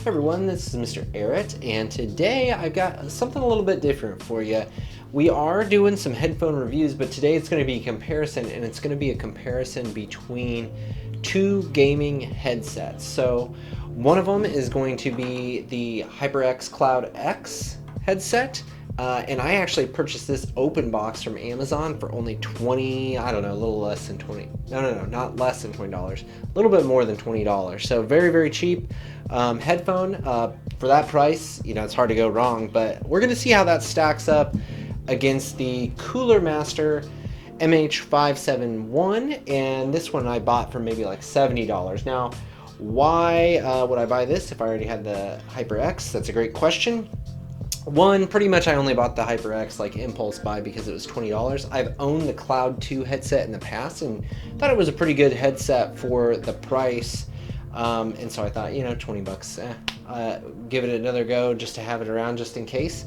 Hi everyone, this is Mr. Arrett, and today I've got something a little bit different for you. We are doing some headphone reviews, but today it's going to be a comparison, and it's going to be a comparison between two gaming headsets. So one of them is going to be the HyperX Cloud X headset, and I actually purchased this open box from Amazon for only a little less than 20. No, not less than $20. A little bit more than $20. So very, very cheap headphone for that price. You know, it's hard to go wrong, but we're going to see how that stacks up against the Cooler Master MH751, and this one I bought for maybe like $70. Now, why would I buy this if I already had the HyperX? That's a great question. One, pretty much I only bought the HyperX like impulse buy because it was $20. I've owned the Cloud 2 headset in the past and thought it was a pretty good headset for the price. And so I thought, you know, 20 bucks, give it another go just to have it around just in case.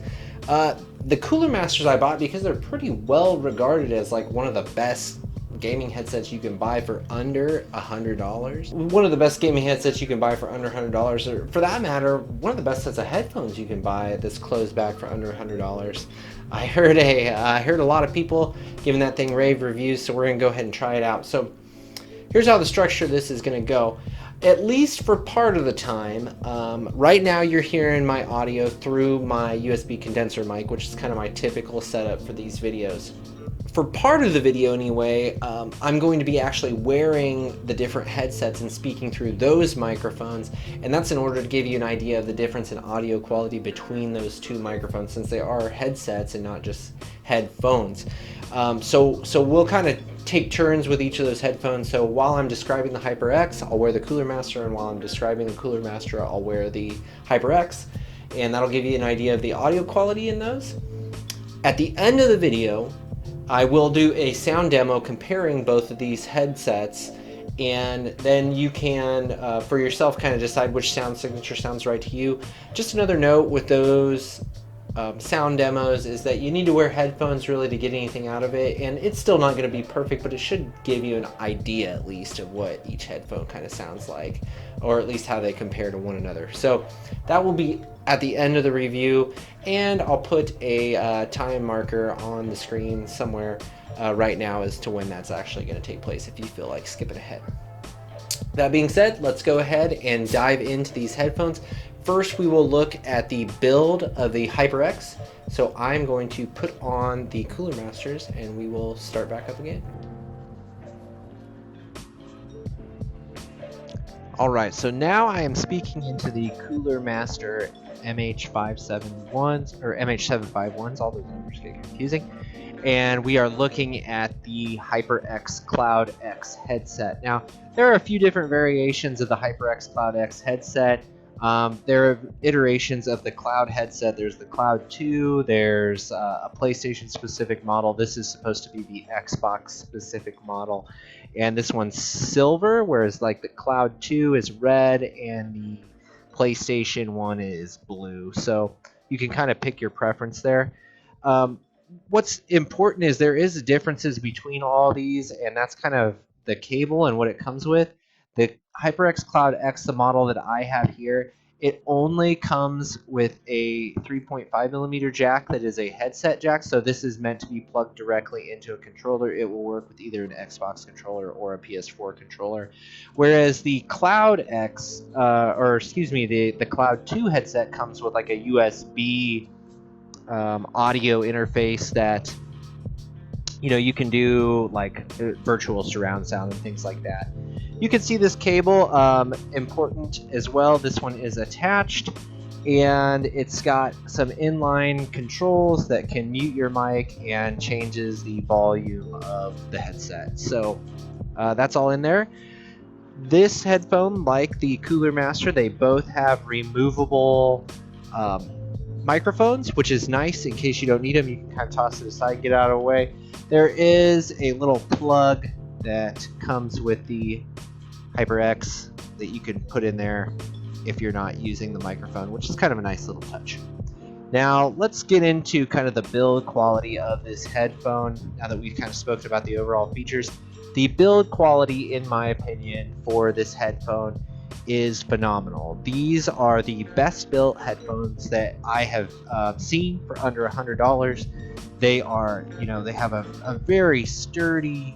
The Cooler Masters I bought because they're pretty well regarded as like one of the best gaming headsets you can buy for under $100. One of the best gaming headsets you can buy for under $100, or for that matter, one of the best sets of headphones you can buy that's closed back for under $100. I heard a lot of people giving that thing rave reviews, so we're gonna go ahead and try it out. So here's how the structure of this is gonna go. At least for part of the time, right now you're hearing my audio through my USB condenser mic, which is kind of my typical setup for these videos. For part of the video anyway, I'm going to be actually wearing the different headsets and speaking through those microphones, and that's in order to give you an idea of the difference in audio quality between those two microphones, since they are headsets and not just headphones. So we'll kind of take turns with each of those headphones. So while I'm describing the HyperX, I'll wear the Cooler Master, and while I'm describing the Cooler Master, I'll wear the HyperX, and that'll give you an idea of the audio quality in those. At the end of the video, I will do a sound demo comparing both of these headsets, and then you can, for yourself, kind of decide which sound signature sounds right to you. Just another note with those sound demos is that you need to wear headphones really to get anything out of it, and it's still not going to be perfect, but it should give you an idea at least of what each headphone kind of sounds like, or at least how they compare to one another. So that will be at the end of the review, and I'll put a time marker on the screen somewhere right now as to when that's actually going to take place if you feel like skipping ahead. That being said, let's go ahead and dive into these headphones. First, we will look at the build of the HyperX. So I'm going to put on the Cooler Masters and we will start back up again. All right, so now I am speaking into the Cooler Master MH571s or MH751s, all those numbers get confusing. And we are looking at the HyperX Cloud X headset. Now, there are a few different variations of the HyperX Cloud X headset. There are iterations of the Cloud headset. There's the Cloud 2, there's a PlayStation specific model. This is supposed to be the Xbox specific model. And this one's silver, whereas like the Cloud 2 is red and the PlayStation 1 is blue. So you can kind of pick your preference there. What's important is there is differences between all these, and that's kind of the cable and what it comes with. The HyperX Cloud X, the model that I have here, it only comes with a 3.5mm jack that is a headset jack, so this is meant to be plugged directly into a controller. It will work with either an Xbox controller or a PS4 controller. Whereas the Cloud X, the Cloud 2 headset comes with like a USB audio interface that, you know, you can do like virtual surround sound and things like that. You can see this cable, important as well. This one is attached, and it's got some inline controls that can mute your mic and changes the volume of the headset. So that's all in there. This headphone, like the Cooler Master, they both have removable microphones, which is nice. In case you don't need them, you can kind of toss it aside, get out of the way. There is a little plug that comes with the HyperX that you can put in there if you're not using the microphone, which is kind of a nice little touch. Now let's get into kind of the build quality of this headphone. Now that we've kind of spoken about the overall features, the build quality, in my opinion, for this headphone is phenomenal. These are the best built headphones that I have seen for under $100. They are, they have a very sturdy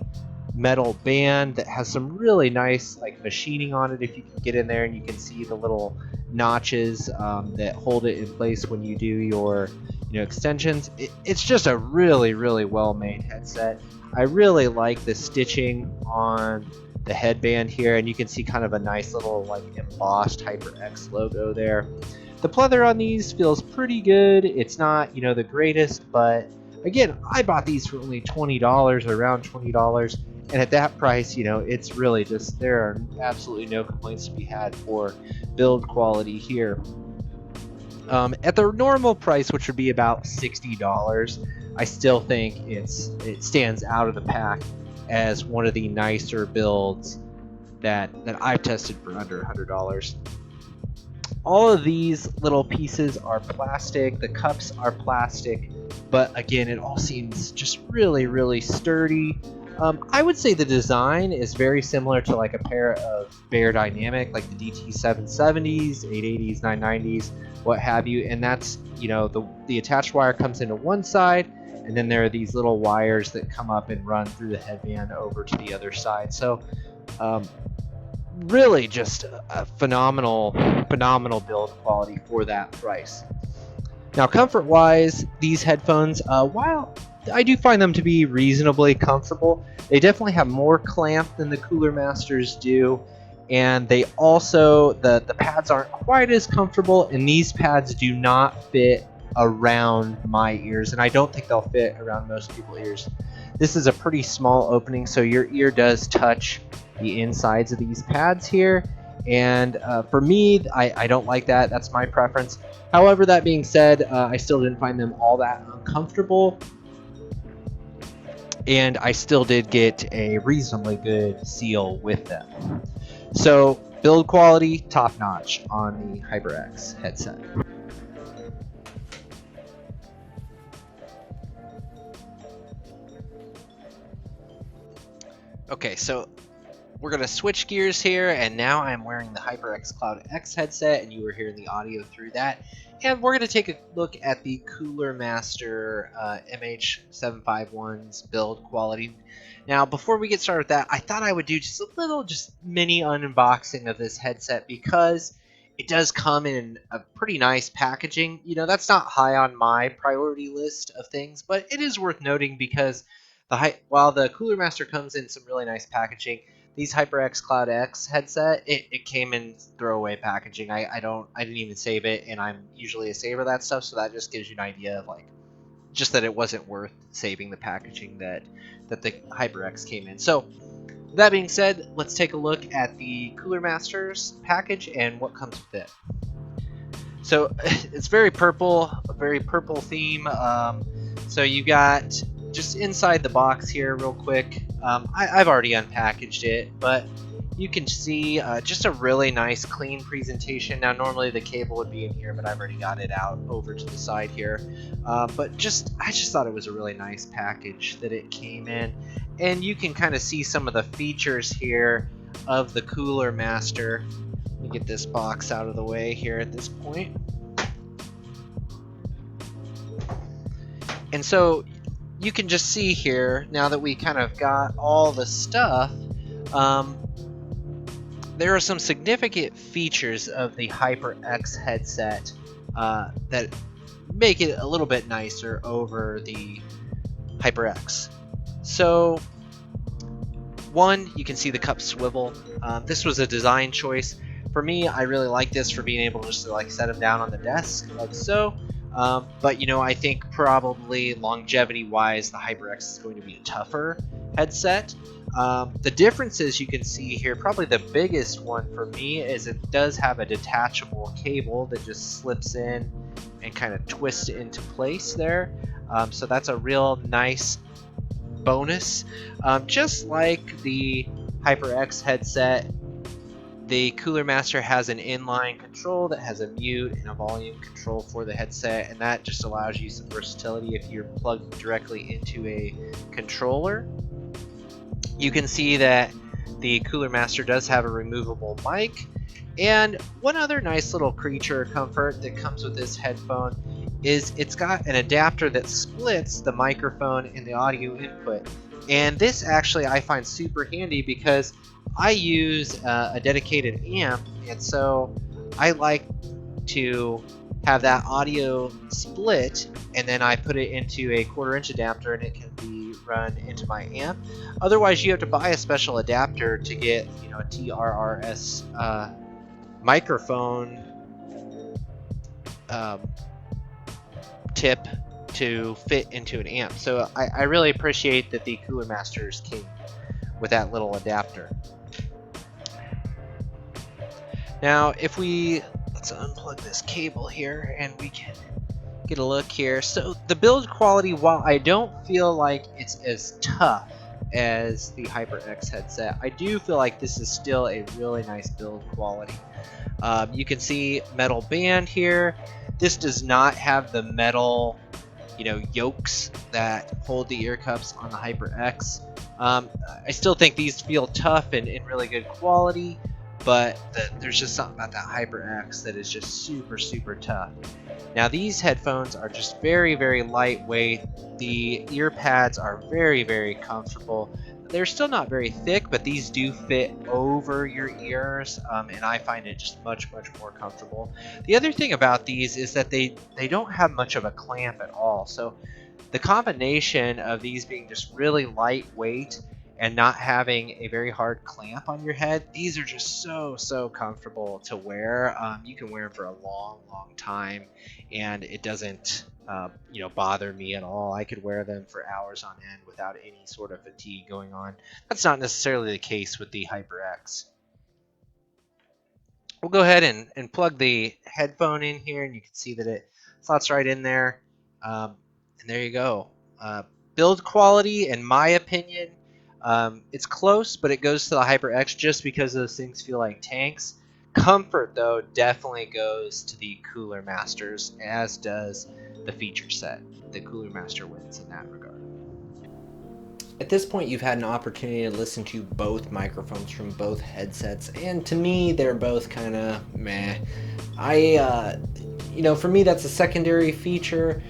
metal band that has some really nice like machining on it. If you can get in there and you can see the little notches that hold it in place when you do your extensions. It's just a really well made headset. I really like the stitching on the headband here, and you can see kind of a nice little like embossed HyperX logo there. The pleather on these feels pretty good. It's not the greatest, but again, I bought these for only $20, around $20, and at that price, it's really just, there are absolutely no complaints to be had for build quality here. At the normal price, which would be about $60, I still think it stands out of the pack as one of the nicer builds that I've tested for under $100. All of these little pieces are plastic, the cups are plastic, but again, it all seems just really sturdy. I would say the design is very similar to like a pair of Beyerdynamic, like the DT770s, 880s, 990s, what have you, and that's, the attached wire comes into one side, and then there are these little wires that come up and run through the headband over to the other side. So really just a phenomenal build quality for that price. Now, comfort wise, these headphones, while I do find them to be reasonably comfortable, they definitely have more clamp than the Cooler Masters do, and they also, the pads aren't quite as comfortable, and these pads do not fit around my ears, and I don't think they'll fit around most people's ears. This is a pretty small opening, so your ear does touch the insides of these pads here, and for me, I don't like that. That's my preference. However, that being said, I still didn't find them all that uncomfortable, and I still did get a reasonably good seal with them. So build quality, top notch on the HyperX headset. Okay, so we're going to switch gears here, and now I'm wearing the HyperX Cloud X headset, and you were hearing the audio through that. And we're going to take a look at the Cooler Master MH751's build quality. Now, before we get started with that, I thought I would do just a little, mini unboxing of this headset, because it does come in a pretty nice packaging. That's not high on my priority list of things, but it is worth noting because while the Cooler Master comes in some really nice packaging, these HyperX Cloud X headset, it came in throwaway packaging. I didn't even save it, and I'm usually a saver of that stuff, so that just gives you an idea of just that it wasn't worth saving the packaging that the HyperX came in. So that being said, let's take a look at the Cooler Masters package and what comes with it. So it's very purple, a very purple theme. So you got, just inside the box here real quick, I've already unpackaged it, but you can see just a really nice clean presentation. Now normally the cable would be in here, but I've already got it out over to the side here. But I just thought it was a really nice package that it came in, and you can kind of see some of the features here of the Cooler Master. Let me get this box out of the way here at this point. And so you can just see here, now that we kind of got all the stuff, there are some significant features of the HyperX headset that make it a little bit nicer over the HyperX. So, one, you can see the cup swivel. This was a design choice. For me, I really like this for being able just to set them down on the desk, like so. But I think probably longevity-wise, the HyperX is going to be a tougher headset. The differences you can see here, probably the biggest one for me, is it does have a detachable cable that just slips in and kind of twists into place there. So that's a real nice bonus. Just like the HyperX headset, the Cooler Master has an inline control that has a mute and a volume control for the headset, and that just allows you some versatility if you're plugged directly into a controller. You can see that the Cooler Master does have a removable mic, And one other nice little creature comfort that comes with this headphone is it's got an adapter that splits the microphone and the audio input. And this actually I find super handy because I use a dedicated amp, and so I like to have that audio split, and then I put it into a 1/4-inch adapter and it can be run into my amp. Otherwise you have to buy a special adapter to get, you know, a TRRS microphone um, tip to fit into an amp. So I really appreciate that the Cooler Masters came with that little adapter. Now if let's unplug this cable here and we can get a look here. So the build quality, while I don't feel like it's as tough as the HyperX headset, I do feel like this is still a really nice build quality. You can see metal band here. This does not have the metal, you know, yokes that hold the ear cups on the HyperX. I still think these feel tough and really good quality, but there's just something about that HyperX that is just super tough. Now these headphones are just very lightweight. The ear pads are very comfortable. They're still not very thick, but these do fit over your ears, and I find it just much more comfortable. The other thing about these is that they don't have much of a clamp at all. So the combination of these being just really lightweight and not having a very hard clamp on your head, these are just so comfortable to wear. You can wear them for a long time, and it doesn't you know, bother me at all. I could wear them for hours on end without any sort of fatigue going on. That's not necessarily the case with the HyperX. We'll go ahead and plug the headphone in here, and you can see that it slots right in there. And there you go. Build quality, in my opinion, it's close, but it goes to the HyperX just because those things feel like tanks. Comfort, though, definitely goes to the Cooler Masters, as does the feature set. The Cooler Master wins in that regard. At this point, you've had an opportunity to listen to both microphones from both headsets, and to me, they're both kind of meh. You know, for me, that's a secondary feature.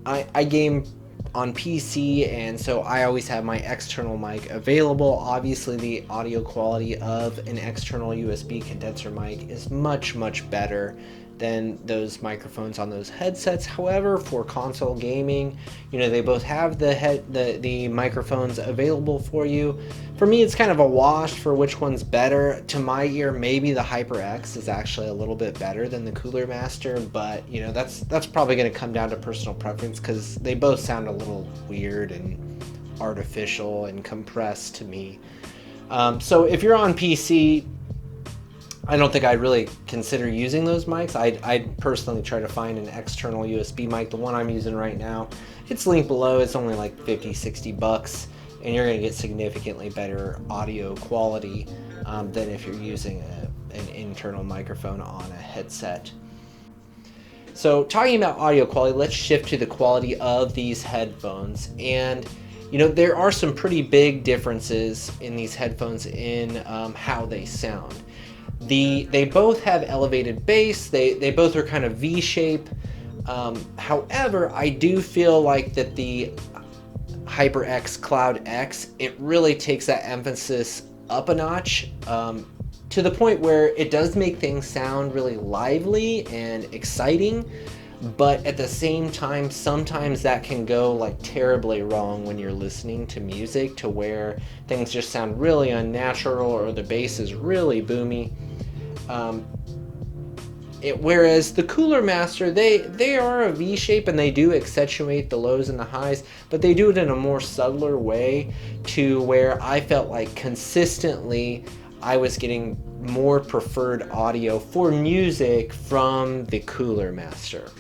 I game on PC, and so I always have my external mic available. Obviously, the audio quality of an external USB condenser mic is much better than those microphones on those headsets. However, for console gaming, you know, they both have the microphones available for you. For me, it's kind of a wash for which one's better. To my ear, maybe the HyperX is actually a little bit better than the Cooler Master, but you know, that's probably going to come down to personal preference because they both sound a little weird and artificial and compressed to me. So if you're on PC, I don't think I'd really consider using those mics. I'd personally try to find an external USB mic. The one I'm using right now, it's linked below. It's only like 50-60 bucks, and you're going to get significantly better audio quality than if you're using an internal microphone on a headset. So talking about audio quality, let's shift to the quality of these headphones. And you know, there are some pretty big differences in these headphones in how they sound. They both have elevated bass. They both are kind of V-shape. However, I do feel like that the HyperX Cloud X, it really takes that emphasis up a notch to the point where it does make things sound really lively and exciting, but at the same time, sometimes that can go like terribly wrong when you're listening to music, to where things just sound really unnatural or the bass is really boomy. Whereas the Cooler Master, they are a V-shape and they do accentuate the lows and the highs, but they do it in a more subtler way, to where I felt like consistently I was getting more preferred audio for music from the Cooler Master.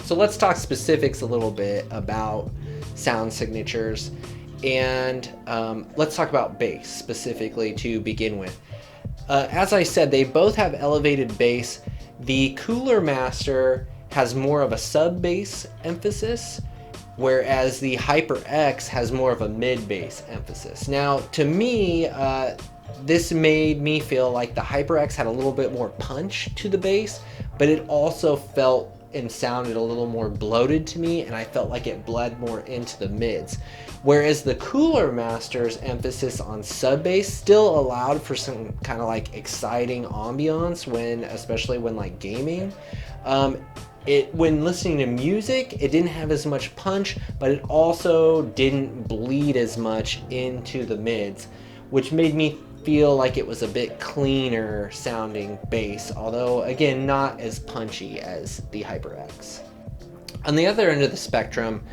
So let's talk specifics a little bit about sound signatures, and let's talk about bass specifically to begin with. As I said, they both have elevated bass. The Cooler Master has more of a sub-bass emphasis, whereas the HyperX has more of a mid-bass emphasis. Now, to me, this made me feel like the HyperX had a little bit more punch to the bass, but it also felt and sounded a little more bloated to me, and I felt like it bled more into the mids. Whereas the Cooler Master's emphasis on sub bass still allowed for some kind of like exciting ambiance when, especially when like gaming. When listening to music, it didn't have as much punch, but it also didn't bleed as much into the mids, which made me feel like it was a bit cleaner sounding bass, although again, not as punchy as the HyperX. On the other end of the spectrum,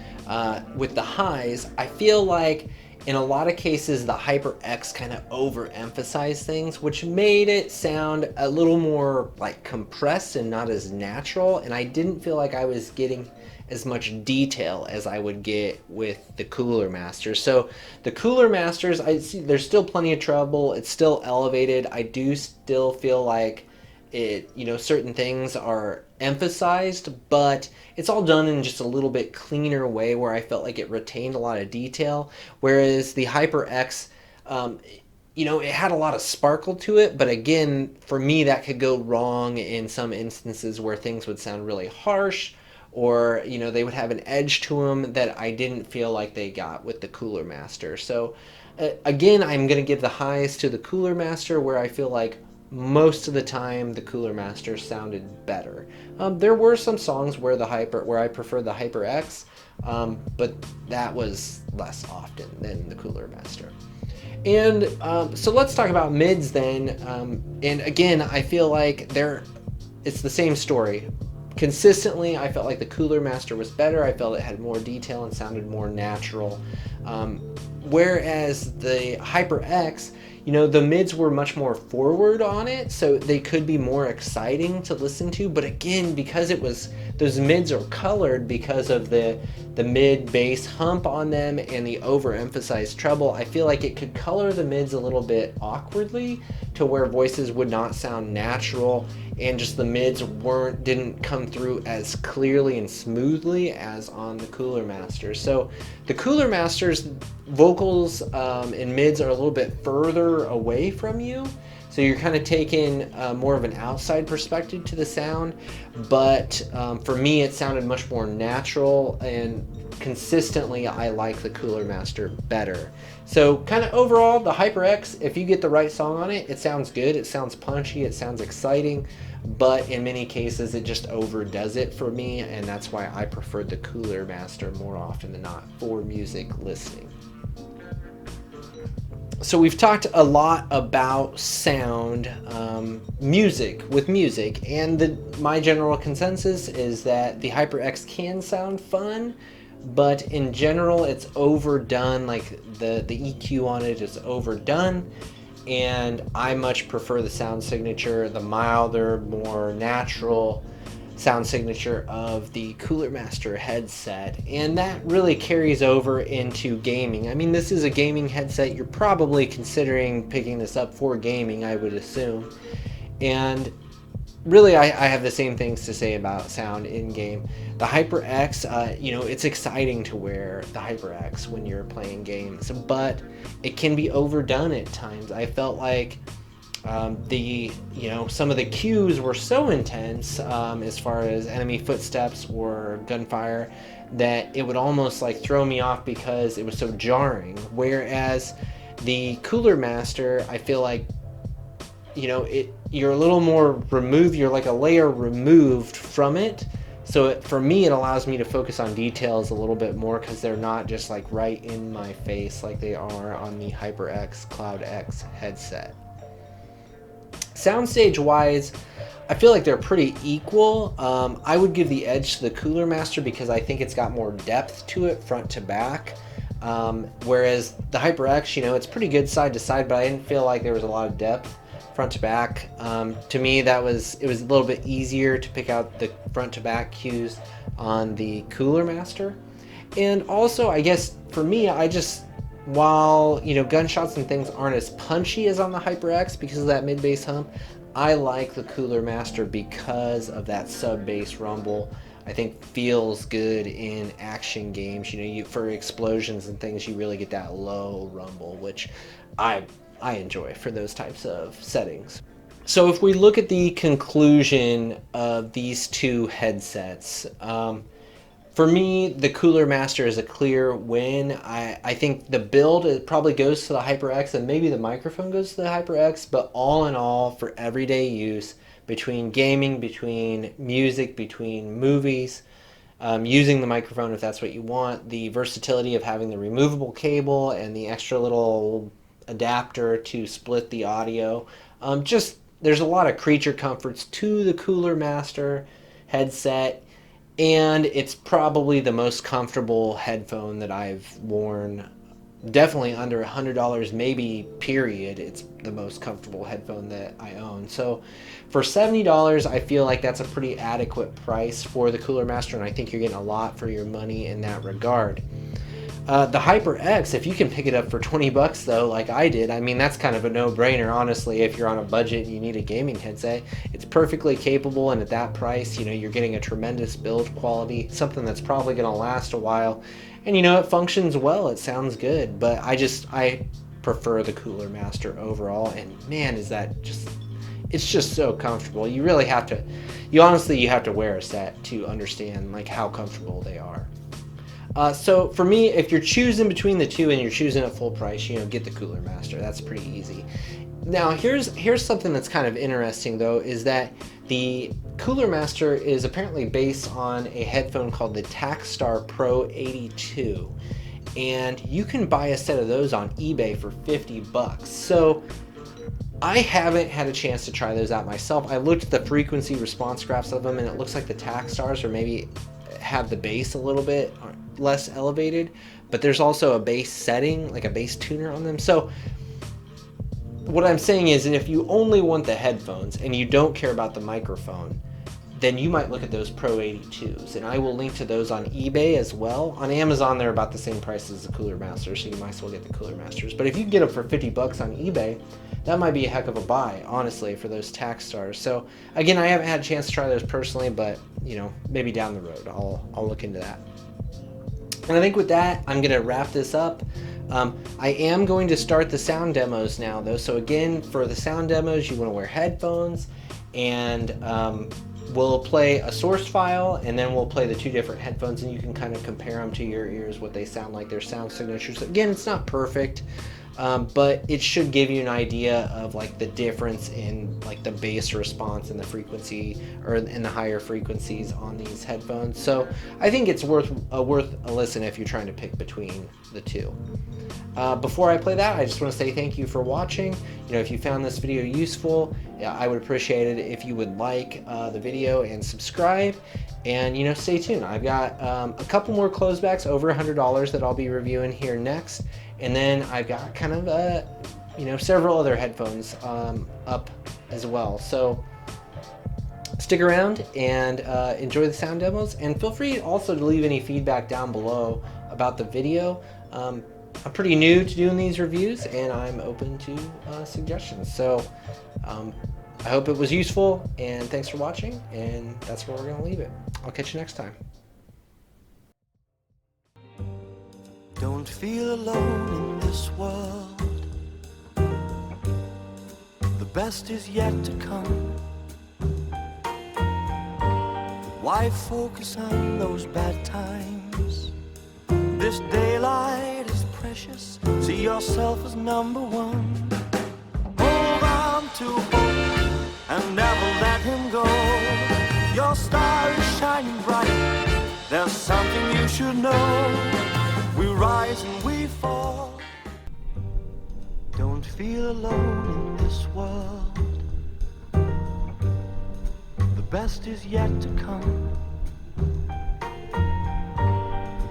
with the highs, I feel like in a lot of cases the HyperX kind of overemphasized things, which made it sound a little more like compressed and not as natural, and I didn't feel like I was getting as much detail as I would get with the Cooler Masters. So the Cooler Masters, I see there's still plenty of treble, it's still elevated. I do still feel like it, certain things are emphasized, but it's all done in just a little bit cleaner way where I felt like it retained a lot of detail. Whereas the HyperX, it had a lot of sparkle to it, but again, for me, that could go wrong in some instances where things would sound really harsh, or they would have an edge to them that I didn't feel like they got with the Cooler Master. So again, I'm going to give the highs to the Cooler Master, where I feel like most of the time the Cooler Master sounded better. There were some songs where I preferred the HyperX, but that was less often than the Cooler Master. And so let's talk about mids then. And again, I feel like it's the same story. Consistently, I felt like the Cooler Master was better. I felt it had more detail and sounded more natural. Whereas the HyperX, the mids were much more forward on it, so they could be more exciting to listen to. But again, because those mids are colored because of the mid bass hump on them and the overemphasized treble, I feel like it could color the mids a little bit awkwardly to where voices would not sound natural, and just the mids didn't come through as clearly and smoothly as on the Cooler Master. So the Cooler Master's vocals and mids are a little bit further away from you, so you're kind of taking more of an outside perspective to the sound. But for me, it sounded much more natural, and consistently I like the Cooler Master better. So kind of overall, the HyperX, if you get the right song on it, it sounds good, it sounds punchy, it sounds exciting, but in many cases it just overdoes it for me, and that's why I preferred the Cooler Master more often than not for music listening. So we've talked a lot about sound, music, and my general consensus is that the HyperX can sound fun, but in general it's overdone. Like the EQ on it is overdone, and I much prefer the sound signature, the milder, more natural sound signature of the Cooler Master headset, and that really carries over into gaming. I mean, this is a gaming headset. You're probably considering picking this up for gaming, I would assume, and really I have the same things to say about sound in game. The HyperX, it's exciting to wear the HyperX when you're playing games, but it can be overdone at times. I felt like some of the cues were so intense as far as enemy footsteps or gunfire that it would almost like throw me off because it was so jarring. Whereas the Cooler Master, I feel like you're a little more removed, you're like a layer removed from it. So for me, it allows me to focus on details a little bit more because they're not just like right in my face like they are on the HyperX Cloud X headset. Soundstage wise, I feel like they're pretty equal. I would give the edge to the Cooler Master because I think it's got more depth to it front to back. Whereas the HyperX, it's pretty good side to side, but I didn't feel like there was a lot of depth front to back. To me, it was a little bit easier to pick out the front to back cues on the Cooler Master. And also, I guess for me, while gunshots and things aren't as punchy as on the HyperX because of that mid bass hump, I like the Cooler Master because of that sub bass rumble. I think feels good in action games. For explosions and things, you really get that low rumble, which I I enjoy for those types of settings. So if we look at the conclusion of these two headsets, for me, the Cooler Master is a clear win. I think the build, it probably goes to the HyperX, and maybe the microphone goes to the HyperX, but all in all, for everyday use, between gaming, between music, between movies, using the microphone if that's what you want, the versatility of having the removable cable and the extra little adapter to split the audio. Just there's a lot of creature comforts to the Cooler Master headset, and it's probably the most comfortable headphone that I've worn. Definitely under $100, maybe, period. It's the most comfortable headphone that I own. So for $70, I feel like that's a pretty adequate price for the Cooler Master, and I think you're getting a lot for your money in that regard. The HyperX, if you can pick it up for 20 bucks though, like I did, I mean, that's kind of a no-brainer, honestly. If you're on a budget and you need a gaming headset, it's perfectly capable, and at that price, you know, you're getting a tremendous build quality, something that's probably going to last a while. And you know, it functions well, it sounds good, but I prefer the Cooler Master overall, and man, is that just, it's just so comfortable. You really have to, you have to wear a set to understand like how comfortable they are. So for me, if you're choosing between the two and you're choosing at full price, you know, get the Cooler Master. That's pretty easy. Now here's something that's kind of interesting though, is that the Cooler Master is apparently based on a headphone called the Takstar Pro 82, and you can buy a set of those on eBay for 50 bucks. So I haven't had a chance to try those out myself. I looked at the frequency response graphs of them, and it looks like the Takstars are maybe have the bass a little bit less elevated, but there's also a bass setting, like a bass tuner on them. So what I'm saying is, and if you only want the headphones and you don't care about the microphone, then you might look at those Pro 82s, and I will link to those on eBay as well. On Amazon, they're about the same price as the Cooler Master, so you might as well get the Cooler Masters. But if you can get them for 50 bucks on eBay, that might be a heck of a buy, honestly, for those Takstars. So again, I haven't had a chance to try those personally, but you know, maybe down the road I'll look into that. And I think with that, I'm going to wrap this up. I am going to start the sound demos now, though. So again, for the sound demos, you want to wear headphones, and we'll play a source file, and then we'll play the two different headphones, and you can kind of compare them to your ears, what they sound like, their sound signatures. Again, it's not perfect, but it should give you an idea of like the difference in like the bass response and the frequency, or in the higher frequencies on these headphones. So I think it's worth a listen if you're trying to pick between the two. Before I play that, I just want to say thank you for watching. You know, if you found this video useful, I would appreciate it if you would like the video and subscribe, and you know, stay tuned. I've got a couple more closebacks over $100 that I'll be reviewing here next, and then I've got kind of you know, several other headphones up as well. So stick around and enjoy the sound demos, and feel free also to leave any feedback down below about the video. I'm pretty new to doing these reviews, and I'm open to suggestions. So I hope it was useful, and thanks for watching, and that's where we're going to leave it. I'll catch you next time. Don't feel alone in this world. The best is yet to come. Why focus on those bad times? This daylight is precious. See yourself as number one. Hold on to hope and never let him go. Your star is shining bright. There's something you should know. We rise and we fall. Don't feel alone in this world. The best is yet to come.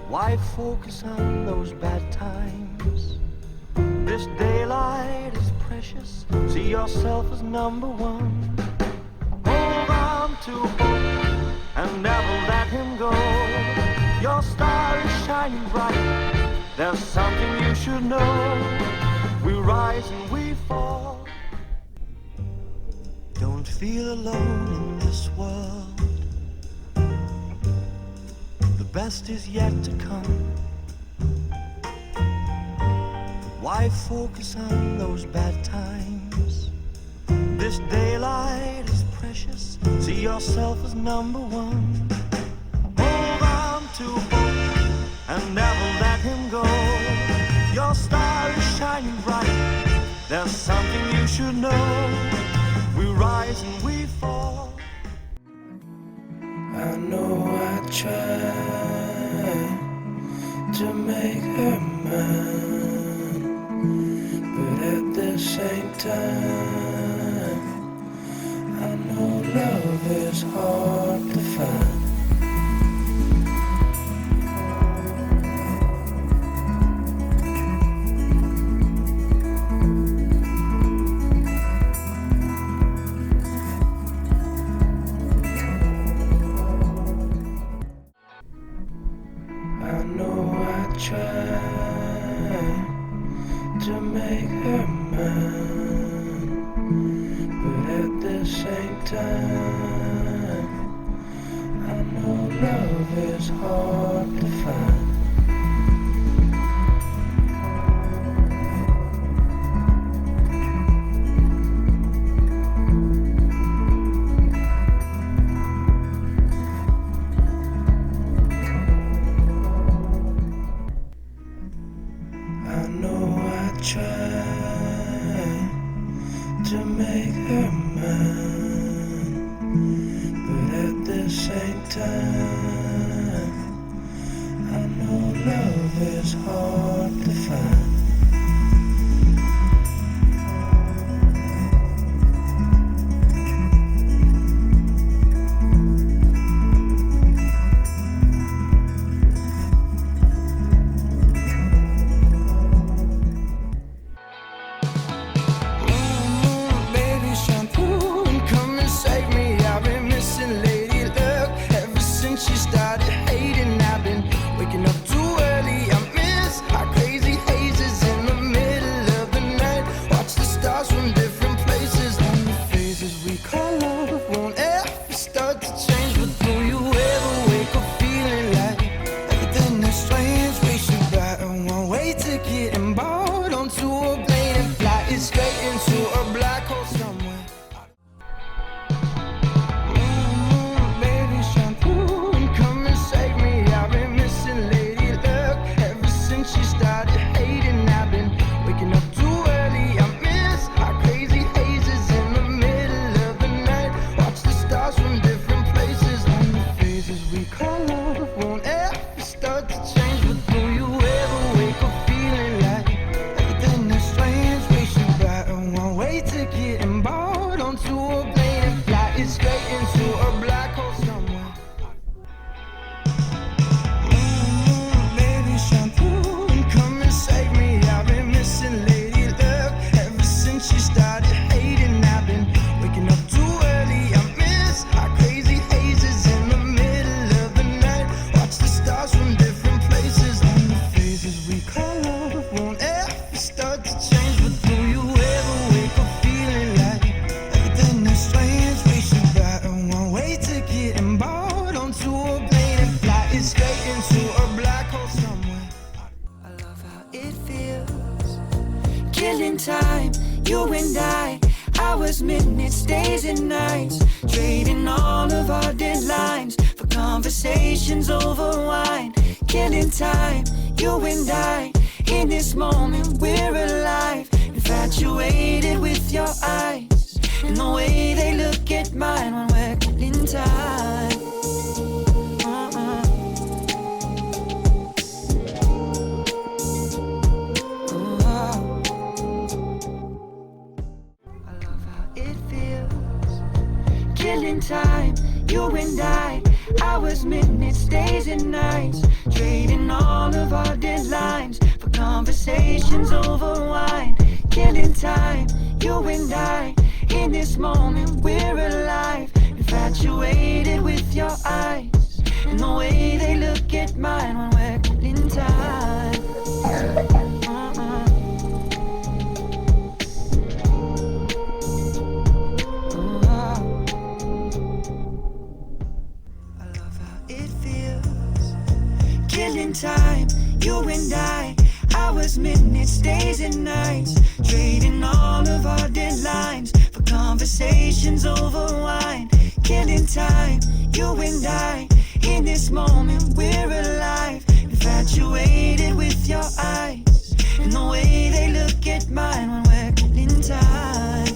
Why focus on those bad times? This daylight is precious. See yourself as number one. Hold on to hope and never let him go. Your star is shining bright. There's something you should know. We rise and we fall. Don't feel alone in this world. The best is yet to come. Why focus on those bad times? This daylight is precious. See yourself as number one. Hold on to hope and never let him go. Your star is shining bright. There's something you should know. We rise and we fall. I know I tried to make her mine, but at the same time, I know love is hard to find. I know I tried to make her mine, but at the same time, I know love is hard to find. I know I tried to make her mine, but at the same time, I know love is hard to find. Baby, shine through and come and save me. I've been missing Lady Luck ever since she started hating. I've been waking up too early. I miss our crazy hazes in the middle of the night. Watch the stars from different places. And the phases we call love won't ever start to change. But do you ever wake up feeling like everything is strange? We should buy a one-way ticket and board onto a plane and fly it straight into a black hole somewhere. Baby, shine through and come and save me. I've been missing Lady Luck ever since she started hating. I've been waking up too early. I miss our crazy hazes in the middle of the night. Watch the stars from different places. And the phases we call love won't ever start to change. But do you ever wake up feeling like everything is strange? We should buy a one-way ticket and board onto a plane and fly it straight into a black hole somewhere. Baby, shine through and come and save me. I've been missing Lady Luck ever since she started hating. I've been waking up too early. I miss our crazy hazes in the middle of the night. Watch the stars from different places. And the phases we call love won't ever start to change. But do you ever wake up feeling like everything is strange? We should buy a one-way ticket and board onto a plane and fly it straight into a black hole somewhere. I love how it feels. Killing time, you and I. Hours, minutes, days and nights. Trading all of our deadlines for conversations over wine. Killing time, you and I. In this moment, we're alive. Infatuated with your eyes and the way they look at mine when we're killing time. I love how it feels. Killing time, you and I. Hours, minutes, days and nights. Trading all of our deadlines for conversations over wine. Killing time, you and I. In this moment, we're alive. Infatuated with your eyes and the way they look at mine when we're killing time. I love how it feels. Killing time, you and I. hours, minutes, days, and nights, trading all of our deadlines for conversations over wine, killing time, you and I. In this moment, we're alive, infatuated with your eyes and the way they look at mine when we're killing time.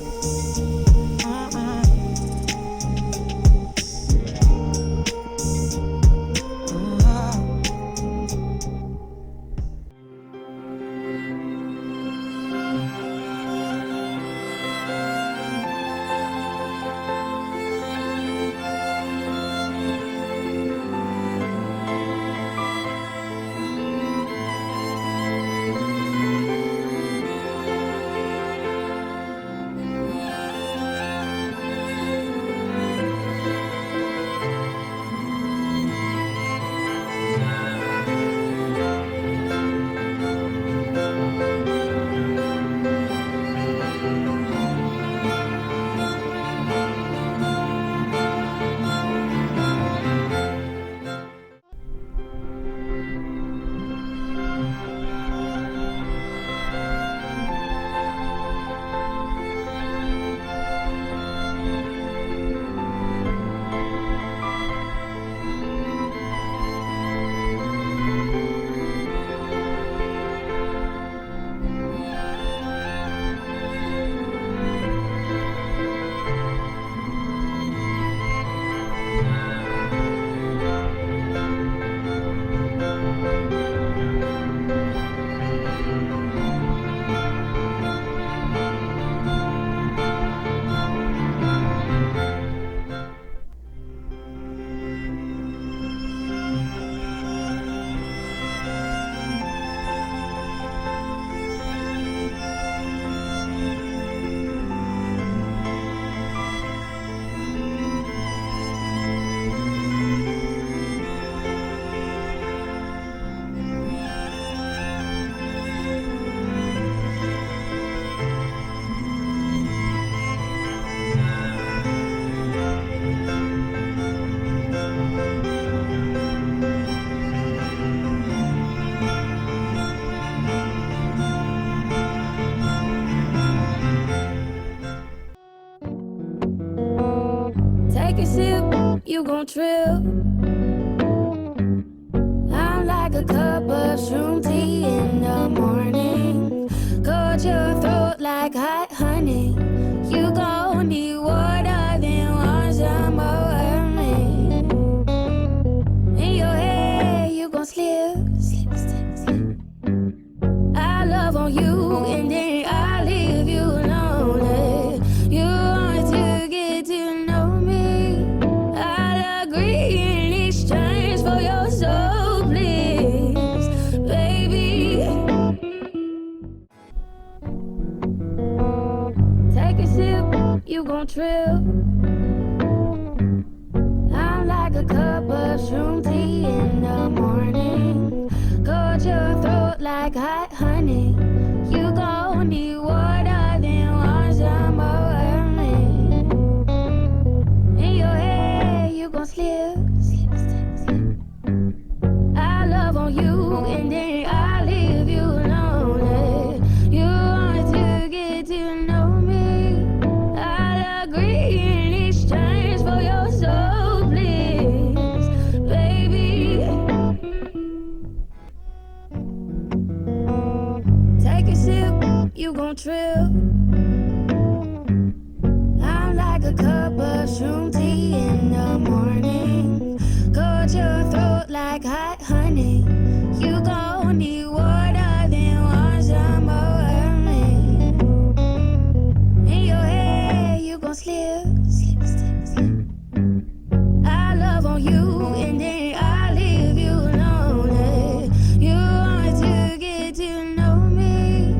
Take a sip, you gon' trip. I'm like a cup of shroom tea in the morning. Coat your throat like hot honey. You gon' need water, then want some more of me. In your head, you gon' slip, slip, slip, slip. I love on you, and then I leave you lonely. You want to get to know me. I'll agree in exchange for your soul, please, baby. Take a sip, you gon' trip. I'm like a cup of shroom tea in the morning. Coat your throat like hot honey. You gon' need water, then want some more of me. In your head, you gon' slip, slip, slip, slip. I love on you, and then I leave you lonely. You want to get to know me. I'll agree in exchange for your soul, please, baby. Take a sip, you gon' trip. I'm like a cup of shroom tea in the morning. Coat your throat like hot honey. You gon' need water, then want some more of me. In your head, you gon' slip, slip, slip, slip. I love on you, and then I leave you lonely. You want to get to know me.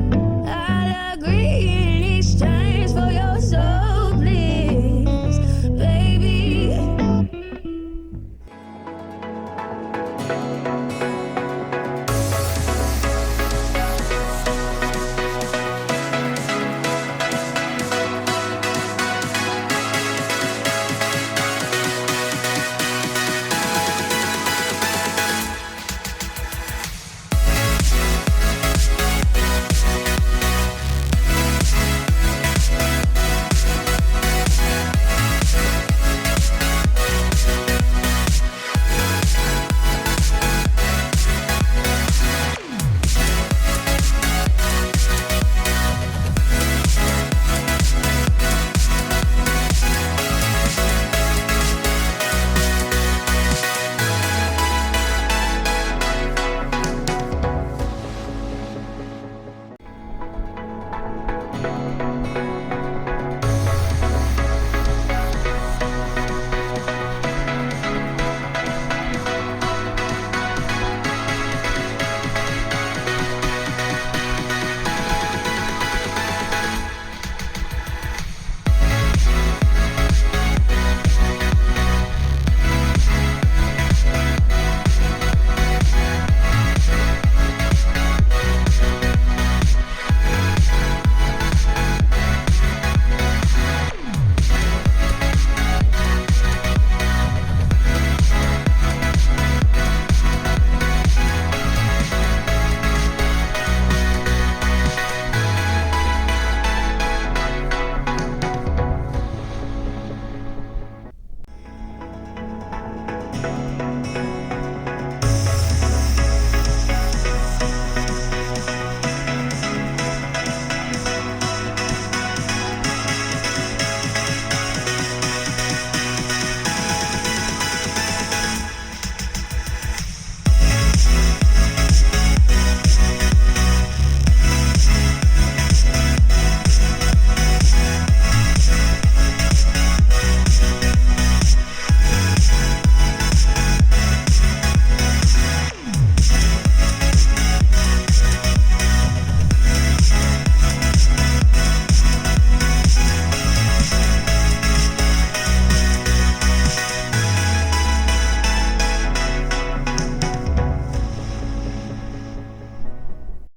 I'll agree in exchange for your soul, please, baby.